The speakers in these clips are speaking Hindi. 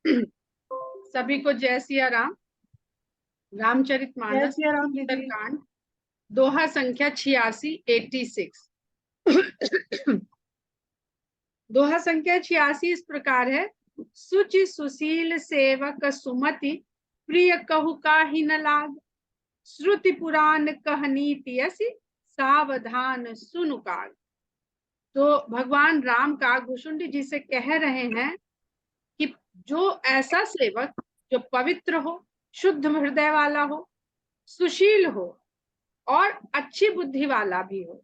सभी को जय सिया राम। रामचरितमानस सुंदरकांड दोहा संख्या 86 86। दोहा संख्या 86 इस प्रकार है। सुचि सुशील सेवक सुमति, प्रिय कहु काहि न लाग। श्रुति पुराण कह नीति असि, सावधान सुनु काग। तो भगवान राम का भुषुंडी जी से कह रहे हैं कि जो ऐसा सेवक जो पवित्र हो, शुद्ध हृदय वाला हो, सुशील हो और अच्छी बुद्धि वाला भी हो,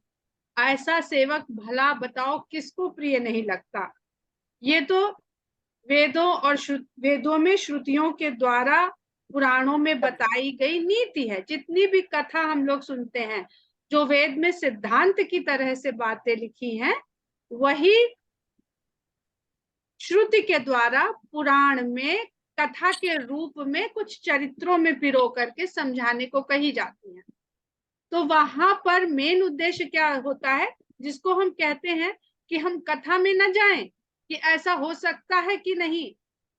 ऐसा सेवक भला बताओ किसको प्रिय नहीं लगता। ये तो वेदों और वेदों में श्रुतियों के द्वारा पुराणों में बताई गई नीति है। जितनी भी कथा हम लोग सुनते हैं, जो वेद में सिद्धांत की तरह से बातें लिखी हैं, वही श्रुति के द्वारा पुराण में कथा के रूप में कुछ चरित्रों में पिरो करके समझाने को कही जाती है। तो वहां पर मेन उद्देश्य क्या होता है, जिसको हम कहते हैं कि हम कथा में न जाएं कि ऐसा हो सकता है कि नहीं,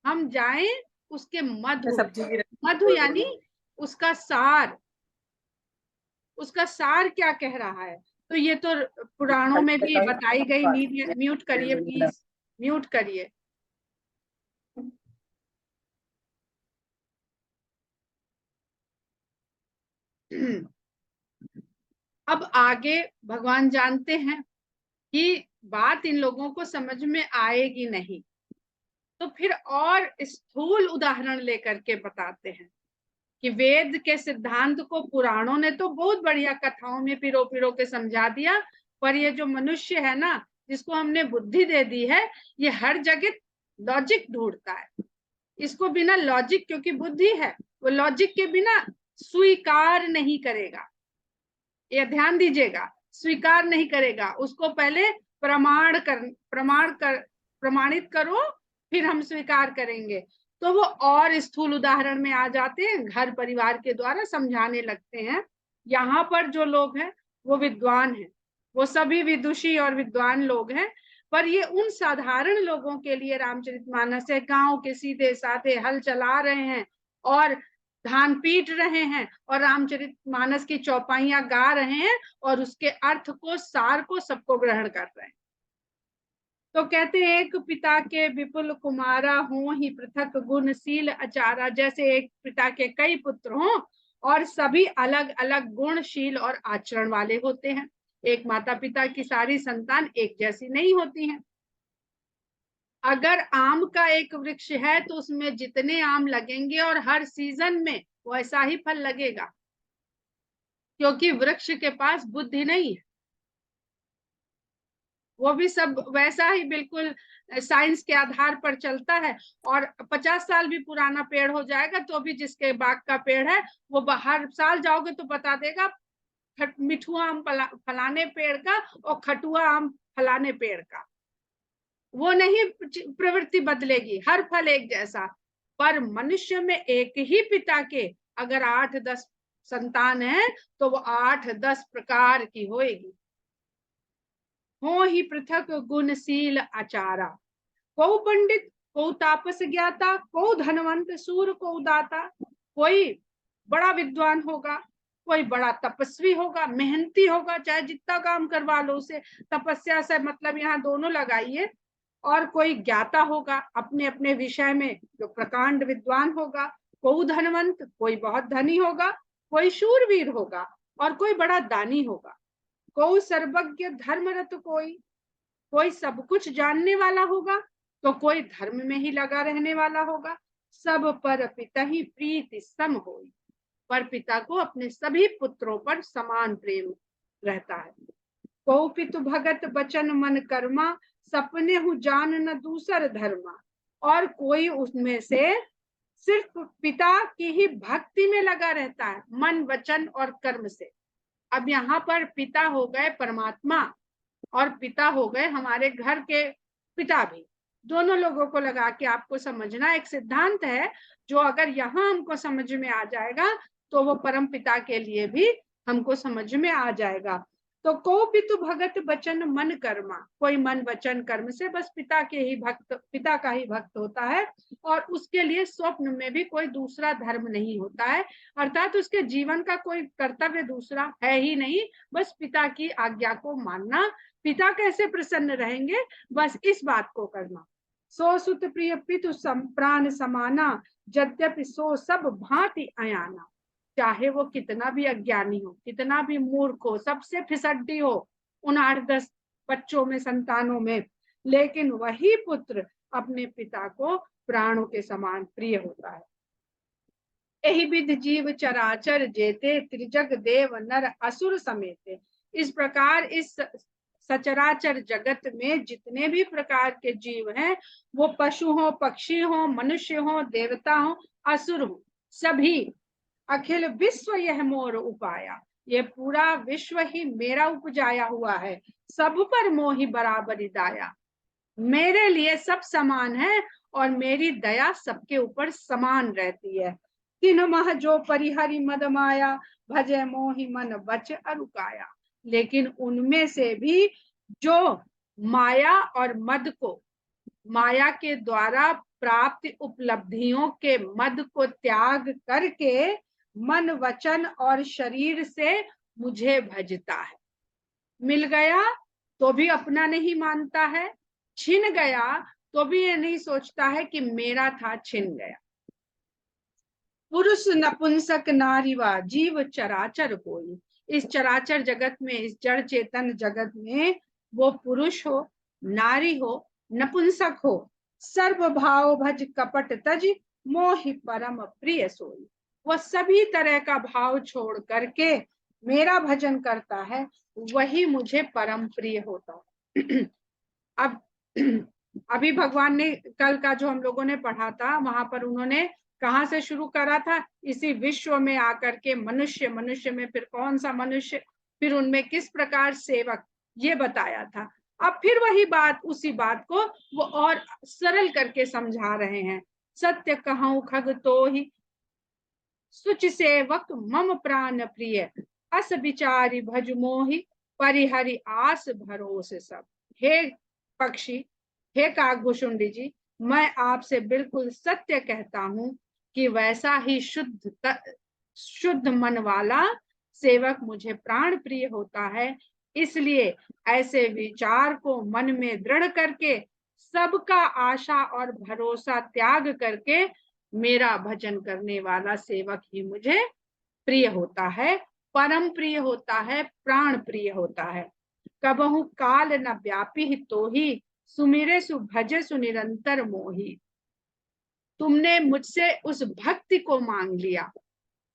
हम जाएं उसके मधु यानी उसका सार, उसका सार क्या कह रहा है। तो ये तो पुराणों में भी बताई गई नीति। म्यूट करिए प्लीज, म्यूट करिए। अब आगे भगवान जानते हैं कि बात इन लोगों को समझ में आएगी नहीं, तो फिर और स्थूल उदाहरण लेकर के बताते हैं कि वेद के सिद्धांत को पुराणों ने तो बहुत बढ़िया कथाओं में पिरो पिरो के समझा दिया, पर ये जो मनुष्य है ना, जिसको हमने बुद्धि दे दी है, ये हर जगह लॉजिक ढूंढता है। इसको बिना लॉजिक, क्योंकि बुद्धि है, वो लॉजिक के बिना स्वीकार नहीं करेगा। ये ध्यान दीजिएगा, स्वीकार नहीं करेगा। उसको पहले प्रमाणित करो, फिर हम स्वीकार करेंगे। तो वो और स्थूल उदाहरण में आ जाते हैं, घर परिवार के द्वारा समझाने लगते हैं। यहाँ पर जो लोग हैं वो विद्वान हैं, वो सभी विदुषी और विद्वान लोग हैं, पर ये उन साधारण लोगों के लिए रामचरितमानस है। गांव के सीधे साधे हल चला रहे हैं और धान पीट रहे हैं और रामचरितमानस की चौपाइयां गा रहे हैं और उसके अर्थ को, सार को सबको ग्रहण कर रहे हैं। तो कहते हैं, एक पिता के विपुल कुमारा हो ही पृथक गुणशील अचारा। जैसे एक पिता के कई पुत्र हों और सभी अलग अलग गुणशील और आचरण वाले होते हैं। एक माता पिता की सारी संतान एक जैसी नहीं होती हैं। अगर आम का एक वृक्ष है तो उसमें जितने आम लगेंगे और हर सीजन में वैसा ही फल लगेगा, क्योंकि वृक्ष के पास बुद्धि नहीं है। वो भी सब वैसा ही बिल्कुल साइंस के आधार पर चलता है। और 50 साल भी पुराना पेड़ हो जाएगा तो भी जिसके बाग का पेड़ है वो हर साल जाओगे तो बता देगा मिठुआ आम फलाने पेड़ का और खटुआ आम फलाने पेड़ का। वो नहीं प्रवृत्ति बदलेगी, हर फल एक जैसा। पर मनुष्य में एक ही पिता के अगर 8-10 संतान है तो वो 8-10 प्रकार की होएगी। हो ही पृथक गुणशील आचारा, को पंडित को तापस ज्ञाता, को धनवंत सूर को दाता। कोई बड़ा विद्वान होगा, कोई बड़ा तपस्वी होगा, मेहनती होगा, चाहे जितना काम करवा लो उसे। तपस्या से मतलब यहाँ दोनों लगाइए। और कोई ज्ञाता होगा अपने अपने विषय में, जो प्रकांड विद्वान होगा। कोई धनवंत, कोई बहुत धनी होगा, कोई शूरवीर होगा और कोई बड़ा दानी होगा। कोई सर्वज्ञ धर्मरत, कोई सब कुछ जानने वाला होगा, तो कोई धर्म में ही लगा रहने वाला होगा। सब पर पिता ही प्रीति सम होई, पर पिता को अपने सभी पुत्रों पर समान प्रेम रहता है। को पितु भगत बचन मन कर्मा, सपने हु जान न दूसर धर्मा। और कोई उसमें से सिर्फ पिता की ही भक्ति में लगा रहता है, मन वचन और कर्म से। अब यहाँ पर पिता हो गए परमात्मा और पिता हो गए हमारे घर के पिता भी। दोनों लोगों को लगा के आपको समझना एक सिद्धांत है, जो अगर यहाँ हमको समझ में आ जाएगा तो वो परम पिता के लिए भी हमको समझ में आ जाएगा। तो को भी तू भगत बचन मन कर्मा, कोई मन वचन कर्म से बस पिता का ही भक्त होता है, और उसके लिए स्वप्न में भी कोई दूसरा धर्म नहीं होता है, अर्थात उसके जीवन का कोई कर्तव्य दूसरा है ही नहीं, बस पिता की आज्ञा को मानना। पिता कैसे प्रसन्न रहेंगे, बस इस बात को करना। सो सुत प्रिय पितु प्राण समाना, यद्यपि सो सब भांति अयाना। चाहे वो कितना भी अज्ञानी हो, कितना भी मूर्ख हो, सबसे फिसड्डी हो उन 8-10 बच्चों में, संतानों में, लेकिन वही पुत्र अपने पिता को प्राणों के समान प्रिय होता है। यही विधि जीव चराचर जेते, त्रिजग देव नर असुर समेते। इस प्रकार इस सचराचर जगत में जितने भी प्रकार के जीव हैं, वो पशु हो, पक्षी हो, मनुष्य हो, देवता हो, असुर हो, सभी अखिल विश्व यह मोर उपाया, ये पूरा विश्व ही मेरा उपजाया हुआ है। सब पर मोहि बराबरी दाया, मेरे लिए सब समान है और मेरी दया सबके ऊपर समान रहती है। तीन मह जो परिहरि मद माया, भजे मोहि मन बच अरुकाया। लेकिन उनमें से भी जो माया और मद को, माया के द्वारा प्राप्त उपलब्धियों के मद को त्याग करके मन वचन और शरीर से मुझे भजता है। मिल गया तो भी अपना नहीं मानता है, छिन गया तो भी ये नहीं सोचता है कि मेरा था, छिन गया। पुरुष नपुंसक नारीवा जीव चराचर कोई, इस चराचर जगत में, इस जड़ चेतन जगत में वो पुरुष हो, नारी हो, नपुंसक हो, सर्व भाव भज कपट तज, मोहि परम प्रिय सोई। वह सभी तरह का भाव छोड़ करके मेरा भजन करता है, वही मुझे परम प्रिय होता है। अब अभी भगवान ने कल का जो हम लोगों ने पढ़ा था, वहां पर उन्होंने कहां से शुरू करा था, इसी विश्व में आकर के मनुष्य, मनुष्य में फिर कौन सा मनुष्य, फिर उनमें किस प्रकार सेवक, ये बताया था। अब फिर वही बात, उसी बात को वो और सरल करके समझा रहे हैं। सत्य कहूं खग तो ही सुच सेवक मम प्राण प्रिय, अस विचारी भज मोहि परिहरि आस भरोसे सब। हे पक्षी, हे काकभूषुंडी जी, मैं आपसे बिल्कुल सत्य कहता हूं कि वैसा ही शुद्ध मन वाला सेवक मुझे प्राण प्रिय होता है। इसलिए ऐसे विचार को मन में दृढ़ करके, सबका आशा और भरोसा त्याग करके मेरा भजन करने वाला सेवक ही मुझे प्रिय होता है, परम प्रिय होता है, प्राण प्रिय होता है। कबहु काल न व्यापी तो ही, सुमिरे सुभजे सुनिरंतर मोही। तुमने मुझसे उस भक्ति को मांग लिया,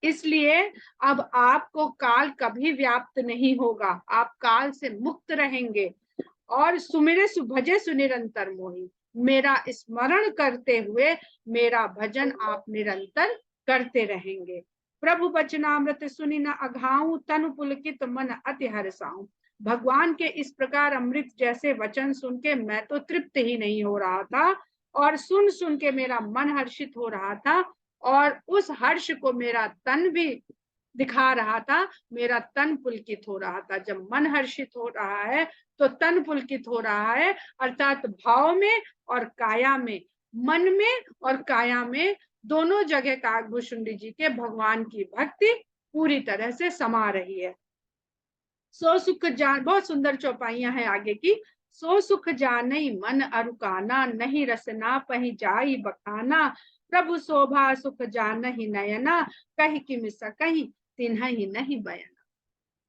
इसलिए अब आपको काल कभी व्याप्त नहीं होगा, आप काल से मुक्त रहेंगे। और सुमिरे सुभजे सुनिरंतर मोही, मेरा स्मरण करते हुए मेरा भजन आप निरंतर करते रहेंगे। प्रभु वचनामृत सुनि न अघाऊं, तनु पुलकित मन अति हर्षाऊं। भगवान के इस प्रकार अमृत जैसे वचन सुन के मैं तो तृप्त ही नहीं हो रहा था, और सुन सुन के मेरा मन हर्षित हो रहा था, और उस हर्ष को मेरा तन भी दिखा रहा था, मेरा तन पुलकित हो रहा था। जब मन हर्षित हो रहा है तो तन पुलकित हो रहा है, अर्थात भाव में और काया में, मन में और काया में, दोनों जगह काकभूषुंडी जी के भगवान की भक्ति पूरी तरह से समा रही है। सो सुख जान, बहुत सुंदर चौपाइयां हैं आगे की। सो सुख जाने मन अरुकाना, नहीं रसना पही जाई बखाना, प्रभु शोभा सुख जान ही नयना, कही कि मिसा कहीं तिन्ह ही नहीं बयाना।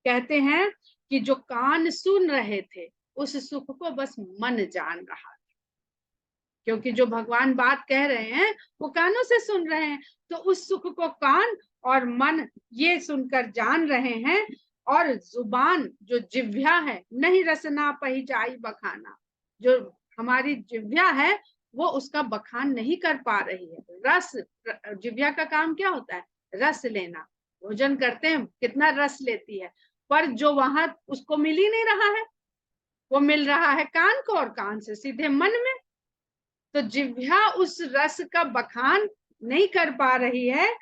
कहते हैं कि जो कान सुन रहे थे, उस सुख को बस मन जान रहा था, क्योंकि जो भगवान बात कह रहे हैं वो कानों से सुन रहे हैं, तो उस सुख को कान और मन ये सुनकर जान रहे हैं। और जुबान, जो जिह्वा है, नहीं रसना पही जाई बखाना, जो हमारी जिह्वा है वो उसका बखान नहीं कर पा रही है। रस, जिह्वा का काम क्या होता है, रस लेना। भोजन करते हैं, कितना रस लेती है, पर जो वहां उसको मिल ही नहीं रहा है, वो मिल रहा है कान को, और कान से सीधे मन में। तो जिह्वा उस रस का बखान नहीं कर पा रही है,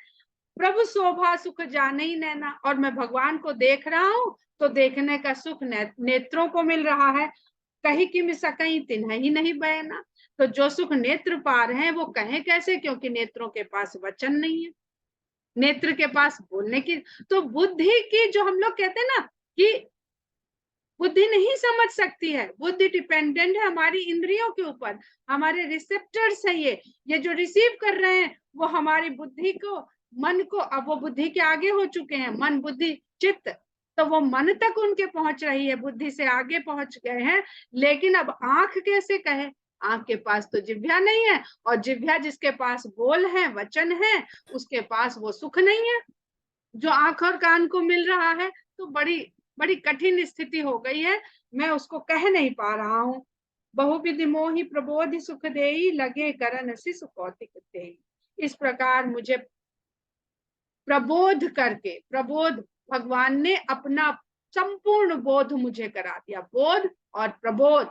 प्रभु शोभा सुख जाने ही नैना, और मैं भगवान को देख रहा हूँ तो देखने का सुख नेत्रों को मिल रहा है। कहीं की मिसा कहीं तिन्ह ही नहीं बहना, तो जो सुख नेत्र पार है वो कहें कैसे, क्योंकि नेत्रों के पास वचन नहीं है, नेत्र के पास बोलने की। तो बुद्धि की, जो हम लोग कहते हैं ना कि बुद्धि नहीं समझ सकती है, बुद्धि डिपेंडेंट है हमारी इंद्रियों के ऊपर, हमारे रिसेप्टर्स है ये जो रिसीव कर रहे हैं वो हमारी बुद्धि को, मन को, अब वो बुद्धि के आगे हो चुके हैं, मन बुद्धि चित्त, तो वो मन तक उनके पहुंच रही है, बुद्धि से आगे पहुंच गए हैं। लेकिन अब आंख कैसे कहे, आंख के पास तो जिह्वा नहीं है, और जिह्वा जिसके पास बोल है, वचन है, उसके पास वो सुख नहीं है जो आंख और कान को मिल रहा है। तो बड़ी बड़ी कठिन स्थिति हो गई है, मैं उसको कह नहीं पा रहा हूँ। बहुविधि मोहि प्रबोधि सुख देई, लगे करन शिशु कौतिक तेई। इस प्रकार मुझे प्रबोध करके, प्रबोध भगवान ने अपना संपूर्ण बोध मुझे करा दिया। बोध और प्रबोध,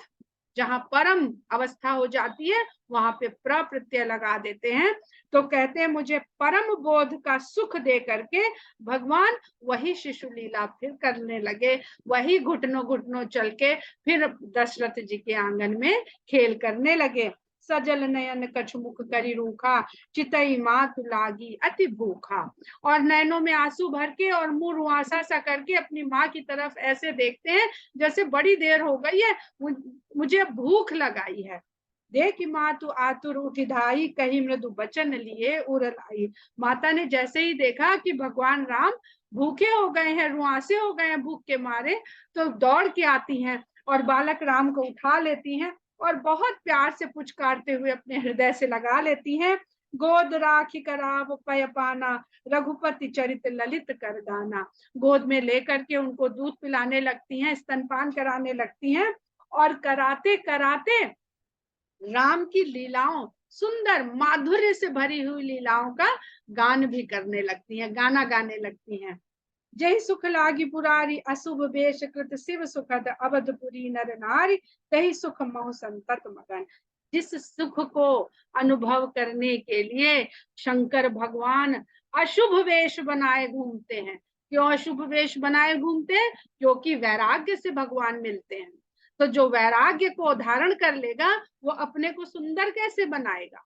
जहां परम अवस्था हो जाती है वहां पे प्रत्यय लगा देते हैं, तो कहते हैं मुझे परम बोध का सुख दे करके भगवान वही शिशु लीला फिर करने लगे, वही घुटनों घुटनों चल के फिर दशरथ जी के आंगन में खेल करने लगे। सजल नयन कछु मुख करी रूखा, चितई मातु लागी अति भूखा। और नैनों में आंसू भर के और मुंह रुआसा सा करके अपनी माँ की तरफ ऐसे देखते हैं जैसे बड़ी देर हो गई है, मुझे भूख लगाई है। देख मातु आतुर उठी धाई, कही मृदु बचन लिए उर लाई। माता ने जैसे ही देखा कि भगवान राम भूखे हो गए हैं, रुआसे हो गए हैं भूख के मारे, तो दौड़ के आती हैं और बालक राम को उठा लेती हैं और बहुत प्यार से पुचकारते हुए अपने हृदय से लगा लेती हैं। गोद राखी कराव पय पाना, रघुपति चरित ललित कर दाना। गोद में लेकर के उनको दूध पिलाने लगती हैं, स्तनपान कराने लगती हैं, और कराते कराते राम की लीलाओं, सुंदर माधुर्य से भरी हुई लीलाओं का गान भी करने लगती हैं, गाना गाने लगती हैं। जय सुख लागी पुरारी, अशुभ वेश कृत शिव सुखद, अवधपुरी नर नारी, तही सुख मोह संतत मगन। जिस सुख को अनुभव करने के लिए शंकर भगवान अशुभ वेश बनाए घूमते हैं। क्यों अशुभ वेश बनाए घूमते हैं? क्योंकि वैराग्य से भगवान मिलते हैं। तो जो वैराग्य को धारण कर लेगा वो अपने को सुंदर कैसे बनाएगा?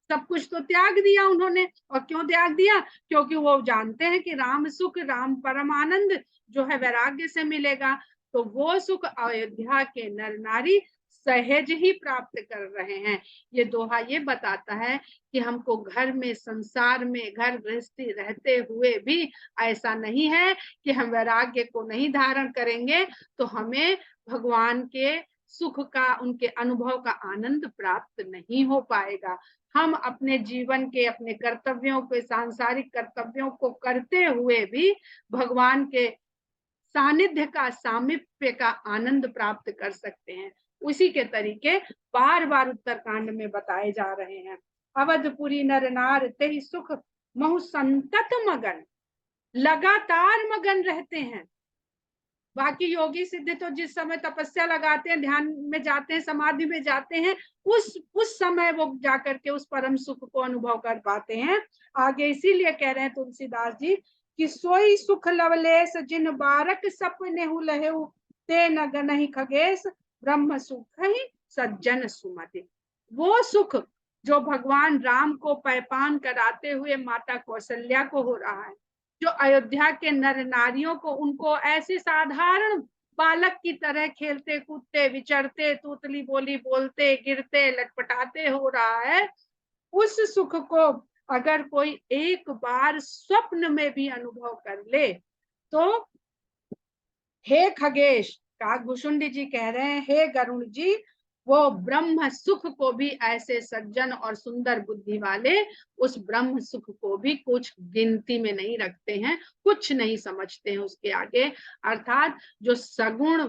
सब कुछ तो त्याग दिया उन्होंने। और क्यों त्याग दिया? क्योंकि वो जानते हैं कि राम सुख, राम परम आनंद जो है वैराग्य से मिलेगा। तो वो सुख अयोध्या के नर नारी सहज ही प्राप्त कर रहे हैं। ये दोहा ये बताता है कि हमको घर में, संसार में, घर गृहस्थी रहते हुए भी ऐसा नहीं है कि हम वैराग्य को नहीं धारण करेंगे तो हमें भगवान के सुख का, उनके अनुभव का आनंद प्राप्त नहीं हो पाएगा। हम अपने जीवन के, अपने कर्तव्यों के, सांसारिक कर्तव्यों को करते हुए भी भगवान के सानिध्य का, सामीप्य का आनंद प्राप्त कर सकते हैं। उसी के तरीके बार बार उत्तरकांड में बताए जा रहे हैं। अवधपुरी नर नार तेहि सुख महु संतत मगन, लगातार मगन रहते हैं। बाकी योगी सिद्ध तो जिस समय तपस्या लगाते हैं, ध्यान में जाते हैं, समाधि में जाते हैं, उस समय वो जाकर के उस परम सुख को अनुभव कर पाते हैं। आगे इसीलिए कह रहे हैं तुलसीदास जी कि सोई सुख लवलेश, जिन बारक सपने लहेउ, ते न गनहि खगेश, ब्रह्म सुख ही सज्जन सुमति। वो सुख जो भगवान राम को पैपान कराते हुए माता कौशल्या को हो रहा है, जो अयोध्या के नर नारियों को, उनको ऐसे साधारण बालक की तरह खेलते कूदते विचरते, तूतली बोली बोलते, गिरते लटपटाते हो रहा है, उस सुख को अगर कोई एक बार स्वप्न में भी अनुभव कर ले तो हे खगेश, काकभूषुंडी जी कह रहे हैं, हे गरुण जी, वो ब्रह्म सुख को भी, ऐसे सज्जन और सुंदर बुद्धि वाले उस ब्रह्म सुख को भी कुछ गिनती में नहीं रखते हैं, कुछ नहीं समझते हैं उसके आगे। अर्थात जो सगुण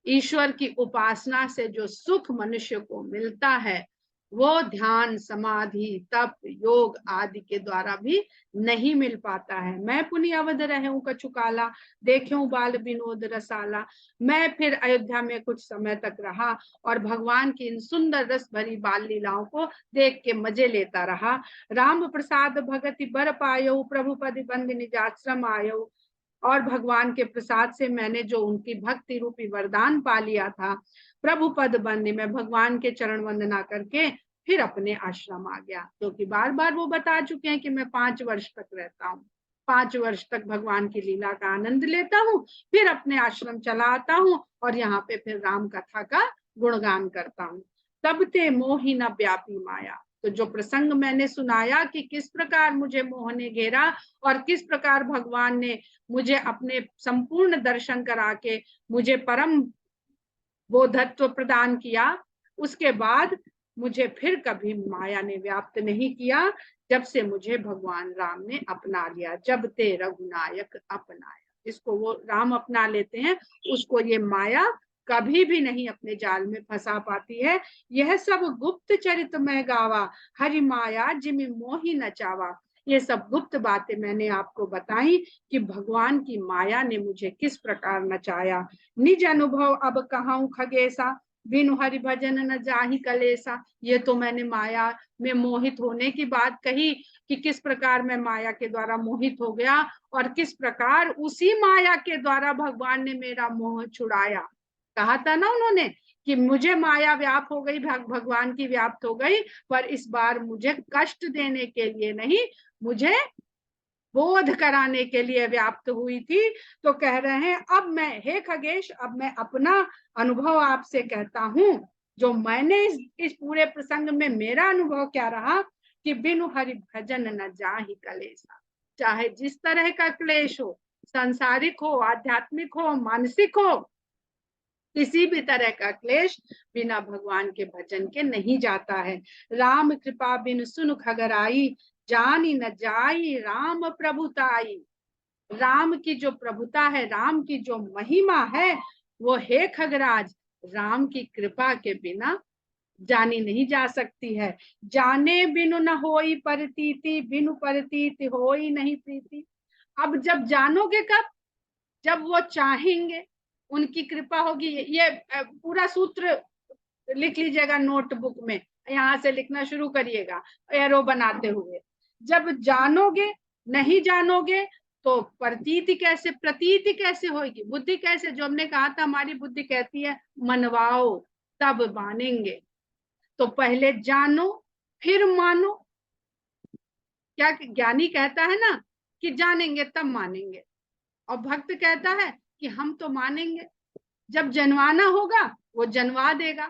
ईश्वर की उपासना से जो सुख मनुष्य को मिलता है वो ध्यान, समाधि, तप, योग आदि के द्वारा भी नहीं मिल पाता है। मैं पुनि अवध रहूं कछु काला, देखूं बाल विनोद रसाला। मैं फिर अयोध्या में कुछ समय तक रहा और भगवान की इन सुंदर रस भरी बाल लीलाओं को देख के मजे लेता रहा। राम प्रसाद भगति बर पायो, प्रभु पद बंद निजाश्रम आयो। और भगवान के प्रसाद से मैंने जो उनकी भक्ति रूपी वरदान पा लिया था, प्रभु पद बंदी में भगवान के चरण वंदना करके फिर अपने आश्रम आ गया। क्योंकि बार बार वो बता चुके हैं कि मैं 5 वर्ष तक रहता हूँ, 5 वर्ष तक भगवान की लीला का आनंद लेता हूँ, फिर अपने आश्रम चला आता हूँ और यहाँ पे फिर राम कथा का गुणगान करता हूँ। तब ते मोहि न व्यापी माया। तो जो प्रसंग मैंने सुनाया कि किस प्रकार मुझे मोह ने घेरा और किस प्रकार भगवान ने मुझे अपने संपूर्ण दर्शन करा के मुझे परम बोधत्व प्रदान किया, उसके बाद मुझे फिर कभी माया ने व्याप्त नहीं किया, जब से मुझे भगवान राम ने अपना लिया। जब ते रघुनायक अपनाया, जिसको वो राम अपना लेते हैं उसको ये माया कभी भी नहीं अपने जाल में फंसा पाती है। यह सब गुप्त चरित में गावा, हरि माया जिमि मोहि नचावा। ये सब गुप्त बातें मैंने आपको बताई कि भगवान की माया ने मुझे किस प्रकार नचाया। निज अनुभव अब कहूं खगेसा, बिनु हरि भजन न जाहि कलेसा। ये तो मैंने माया में मोहित होने की बात कही कि किस प्रकार मैं माया के द्वारा मोहित हो गया और किस प्रकार उसी माया के द्वारा भगवान ने मेरा मोह छुड़ाया। कहा था ना उन्होंने कि मुझे माया व्याप हो गई, भगवान की व्याप्त हो गई, पर इस बार मुझे कष्ट देने के लिए नहीं, मुझे बोध कराने के लिए व्याप्त हुई थी। तो कह रहे हैं अब मैं, हे खगेश, अब मैं अपना अनुभव आपसे कहता हूं। जो मैंने इस पूरे प्रसंग में मेरा अनुभव क्या रहा कि बिनु हरि भजन न जाहि कलेसा। चाहे जिस तरह का क्लेश हो, सांसारिक हो, आध्यात्मिक हो, मानसिक हो, किसी भी तरह का क्लेश बिना भगवान के भजन के नहीं जाता है। राम कृपा बिन सुन खगराई, जानी न जाई राम प्रभुताई। राम की जो प्रभुता है, राम की जो महिमा है, वो हे खगराज राम की कृपा के बिना जानी नहीं जा सकती है। जाने बिनु न होई परतीति, बिनु परतीति होई नहीं प्रीति। अब जब जानोगे कब, जब वो चाहेंगे, उनकी कृपा होगी। ये पूरा सूत्र लिख लीजिएगा नोटबुक में, यहाँ से लिखना शुरू करिएगा एरो बनाते हुए। जब जानोगे, नहीं जानोगे तो प्रतीति कैसे, प्रतीति कैसे होगी, बुद्धि कैसे। जो हमने कहा था हमारी बुद्धि कहती है मनवाओ तब मानेंगे। तो पहले जानो फिर मानो। क्या ज्ञानी कहता है ना कि जानेंगे तब मानेंगे, और भक्त कहता है कि हम तो मानेंगे, जब जनवाना होगा वो जनवा देगा।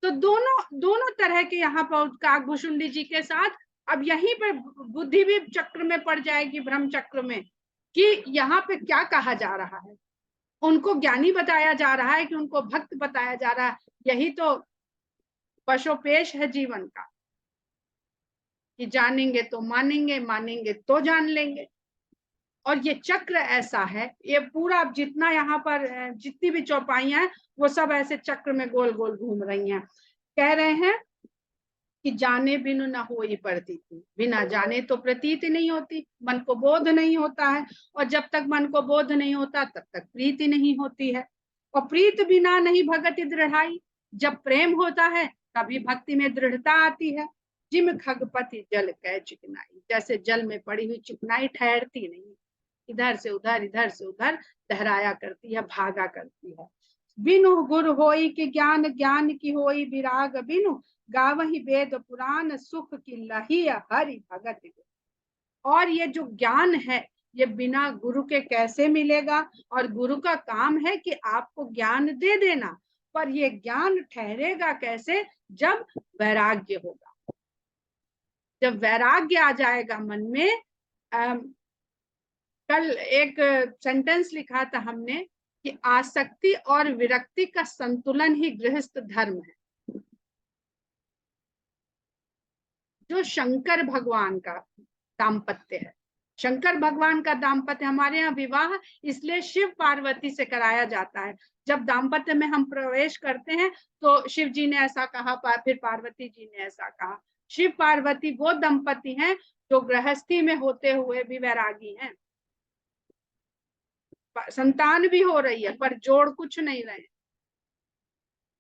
तो दोनों दोनों तरह के यहाँ पर काकभूषुंडी जी के साथ अब यहीं पर बुद्धि भी चक्र में पड़ जाएगी, भ्रम चक्र में, कि यहाँ पे क्या कहा जा रहा है। उनको ज्ञानी बताया जा रहा है कि उनको भक्त बताया जा रहा है। यही तो पशोपेश है जीवन का, कि जानेंगे तो मानेंगे, मानेंगे तो जान लेंगे। और ये चक्र ऐसा है, ये पूरा जितना यहाँ पर जितनी भी चौपाइयां हैं वो सब ऐसे चक्र में गोल गोल घूम रही हैं। कह रहे हैं कि जाने बिनु न होई प्रतीति, बिना जाने तो प्रतीति नहीं होती, मन को बोध नहीं होता है, और जब तक मन को बोध नहीं होता तब तक प्रीति नहीं होती है। और प्रीत बिना नहीं भगति दृढ़ाई, जब प्रेम होता है तभी भक्ति में दृढ़ता आती है। जिम खगपति जल कै चिकनाई, जैसे जल में पड़ी हुई चिकनाई ठहरती नहीं, इधर से उधर, इधर से उधर लहराया करती है, भागा करती है। बिनु गुर होई कि ज्ञान, ज्ञान की होई विराग, बिनु गावही वेद पुराण, सुख की लही हरि भगत। और ये जो ज्ञान है ये बिना गुरु के कैसे मिलेगा। और गुरु का काम है कि आपको ज्ञान दे देना, पर ये ज्ञान ठहरेगा कैसे, जब वैराग्य होगा। जब वैराग्य आ जाएगा मन में। कल एक सेंटेंस लिखा था हमने कि आसक्ति और विरक्ति का संतुलन ही गृहस्थ धर्म है। जो शंकर भगवान का दाम्पत्य है, शंकर भगवान का दाम्पत्य, हमारे यहाँ विवाह इसलिए शिव पार्वती से कराया जाता है। जब दाम्पत्य में हम प्रवेश करते हैं तो शिव जी ने ऐसा कहा, फिर पार्वती जी ने ऐसा कहा। शिव पार्वती वो दंपति हैं जो गृहस्थी में होते हुए भी वैरागी हैं। संतान भी हो रही है पर जोड़ कुछ नहीं रहे।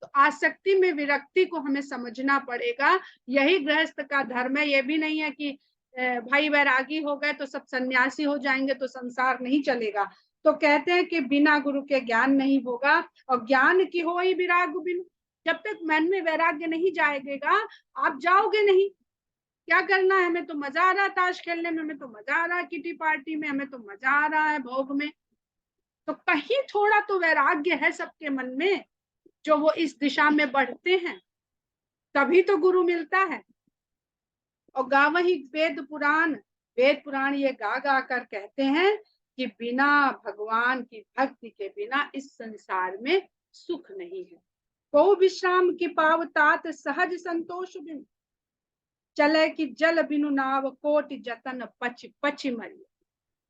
तो आसक्ति में विरक्ति को हमें समझना पड़ेगा। यही गृहस्थ का धर्म है। ये भी नहीं है कि भाई वैरागी हो गए तो सब सन्यासी हो जाएंगे तो संसार नहीं चलेगा। तो कहते हैं कि बिना गुरु के ज्ञान नहीं होगा, और ज्ञान की हो ही विराग बिनु। जब तक मन में वैराग्य नहीं जाएगा आप जाओगे नहीं। क्या करना है, हमें तो मजा आ रहा है ताश खेलने में, हमें तो मजा आ रहा है किटी पार्टी में, हमें तो मजा आ रहा है भोग में। तो कहीं थोड़ा तो वैराग्य है सबके मन में, जो वो इस दिशा में बढ़ते हैं, तभी तो गुरु मिलता है। और गावही वेद पुराण, वेद पुराण ये गा गा कर कहते हैं कि बिना भगवान की भक्ति के बिना इस संसार में सुख नहीं है। को विश्राम की पाव तात सहज संतोष बिनु, चले कि जल बिनु नाव कोटि जतन पच पच मरी।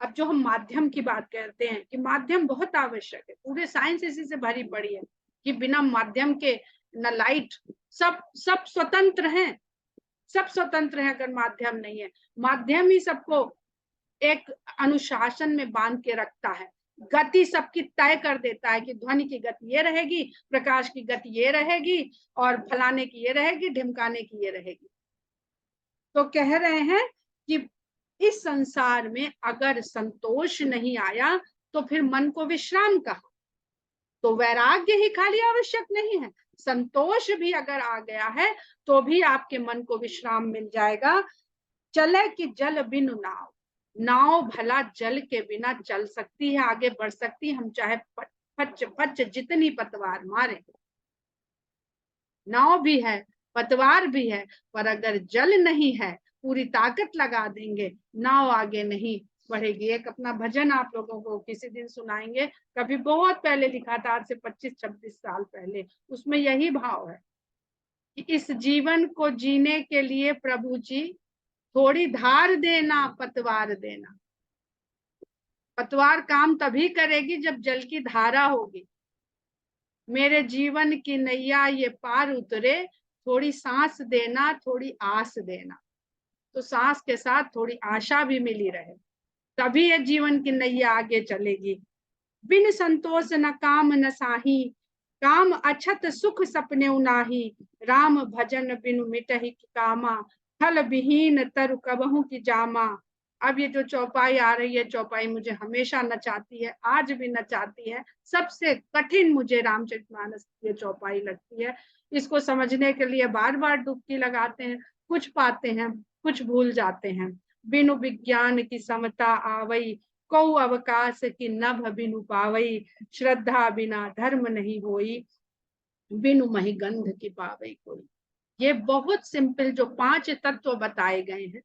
अब जो हम माध्यम की बात करते हैं कि माध्यम बहुत आवश्यक है, पूरे साइंस इसी से भरी पड़ी है कि बिना माध्यम के न लाइट, सब स्वतंत्र हैं, सब स्वतंत्र है अगर माध्यम नहीं है। माध्यम ही सबको एक अनुशासन में बांध के रखता है, गति सबकी तय कर देता है कि ध्वनि की गति ये रहेगी, प्रकाश की गति ये रहेगी, और फलाने की ये रहेगी, ढिमकाने की ये रहेगी। तो कह रहे हैं कि इस संसार में अगर संतोष नहीं आया तो फिर मन को विश्राम कहा। तो वैराग्य ही खाली आवश्यक नहीं है, संतोष भी अगर आ गया है तो भी आपके मन को विश्राम मिल जाएगा। चले कि जल बिनु नाव, नाव भला जल के बिना चल सकती है, आगे बढ़ सकती है, हम चाहे पच पच जितनी पतवार मारे। नाव भी है, पतवार भी है, पर अगर जल नहीं है, पूरी ताकत लगा देंगे, नाव आगे नहीं बढ़ेगी। एक अपना भजन आप लोगों को किसी दिन सुनाएंगे, कभी बहुत पहले लिखा था, आज से 25-26 साल पहले। उसमें यही भाव है कि इस जीवन को जीने के लिए प्रभु जी थोड़ी धार देना, पतवार देना। पतवार काम तभी करेगी जब जल की धारा होगी। मेरे जीवन की नैया ये पार उतरे, थोड़ी सांस देना, थोड़ी आस देना। तो सांस के साथ थोड़ी आशा भी मिली रहे, तभी ये जीवन की नैया आगे चलेगी। बिन संतोष न काम न साही, काम अछत सुख सपने उनाही। राम भजन बिनु मिटहि कामा, फल विहीन तरु कबहू की जामा। अब ये जो चौपाई आ रही है, चौपाई मुझे हमेशा नचाती है, आज भी नचाती है। सबसे कठिन मुझे रामचरितमानस की ये चौपाई लगती है। इसको समझने के लिए बार बार डुबकी लगाते हैं, कुछ पाते हैं, कुछ भूल जाते हैं। बिनु विज्ञान की समता आवई, को अवकाश की नभ बिनु पावई। श्रद्धा बिना धर्म नहीं होई, बिनु मही गंध की पावई कोई। ये बहुत सिंपल जो 5 तत्व बताए गए हैं,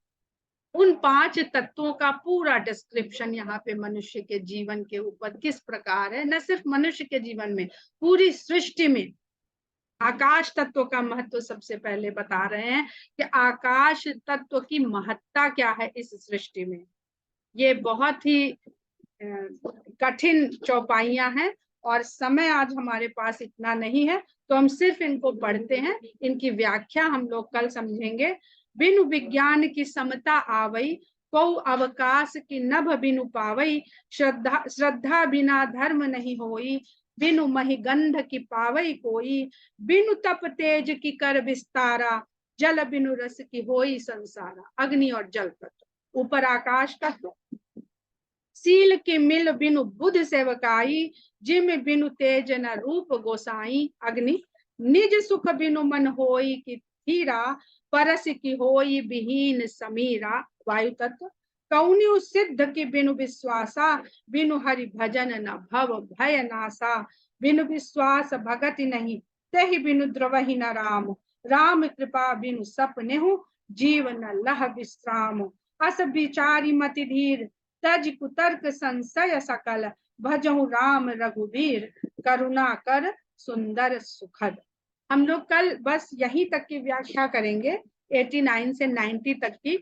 उन 5 तत्वों का पूरा डिस्क्रिप्शन यहाँ पे मनुष्य के जीवन के ऊपर किस प्रकार है, न सिर्फ मनुष्य के जीवन में, पूरी सृष्टि में। आकाश तत्व का महत्व सबसे पहले बता रहे हैं कि आकाश तत्व की महत्ता क्या है इस सृष्टि में। ये बहुत ही कठिन चौपाइयां हैं, और समय आज हमारे पास इतना नहीं है, तो हम सिर्फ इनको पढ़ते हैं, इनकी व्याख्या हम लोग कल समझेंगे। बिनु विज्ञान की समता आवई, को अवकाश की नभ बिनु पावई। श्रद्धा बिना धर्म नहीं होई, बिनु मही गंध की पावई कोई। बिनु तप तेज की कर विस्तारा, जल बिनु रस की होई संसारा। अग्नि और जल तत्व, ऊपर आकाश तत्व। सील के मिल बिनु बुध सेवकाई, जिम बिनु तेज न रूप गोसाई। अग्नि, निज सुख बिनु मन होई की धीरा, परस की होई विहीन समीरा। वायु तत्व, कौन्यु सिद्ध की बिनु विश्वासा, बिनु हरि भजन न भव भय नासा। बिनु विश्वास भगत नहीं, तेहि बिनु द्रवहि न राम। राम कृपा बिनु सपनेहु, जीवन लह विश्राम। अस विचारी मति धीर, तज कुतर्क संशय सकल। भजहु राम रघुवीर, करुणा कर सुंदर सुखद। हम लोग कल बस यहीं तक की व्याख्या करेंगे, 89 से 90 तक की,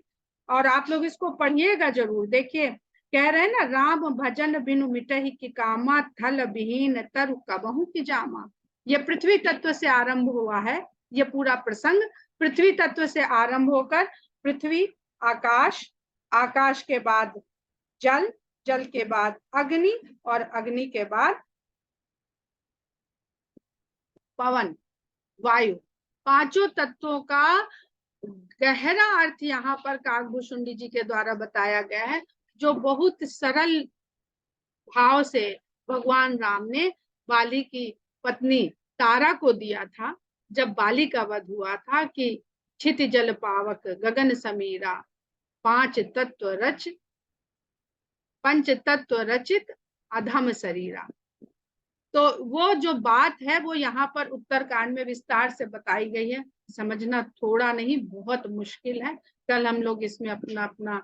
और आप लोग इसको पढ़िएगा जरूर। देखिए कह रहे हैं ना, राम भजन बिनु मिटहि की कामा, थल विहीन तरु कबहु की जामा। ये पृथ्वी तत्व से आरंभ हुआ है, ये पूरा प्रसंग पृथ्वी तत्व से आरंभ होकर पृथ्वी, आकाश, आकाश के बाद जल, जल के बाद अग्नि, और अग्नि के बाद पवन, वायु, पांचों तत्वों का गहरा अर्थ यहाँ पर काकभूषुंडी जी के द्वारा बताया गया है, जो बहुत सरल भाव से भगवान राम ने बाली की पत्नी तारा को दिया था, जब बाली का वध हुआ था कि क्षिति जल पावक गगन समीरा, पांच तत्व रच पंच तत्व रचित अधम शरीरा। तो वो जो बात है वो यहाँ पर उत्तरकांड में विस्तार से बताई गई है। समझना थोड़ा नहीं, बहुत मुश्किल है। कल हम लोग इसमें अपना अपना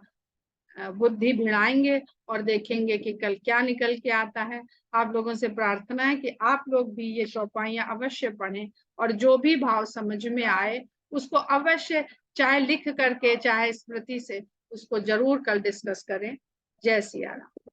बुद्धि भिड़ाएंगे और देखेंगे कि कल क्या निकल के आता है। आप लोगों से प्रार्थना है कि आप लोग भी ये चौपाइयां अवश्य पढ़ें, और जो भी भाव समझ में आए उसको अवश्य, चाहे लिख करके चाहे स्मृति से, उसको जरूर कल डिस्कस करें। जय सिया राम।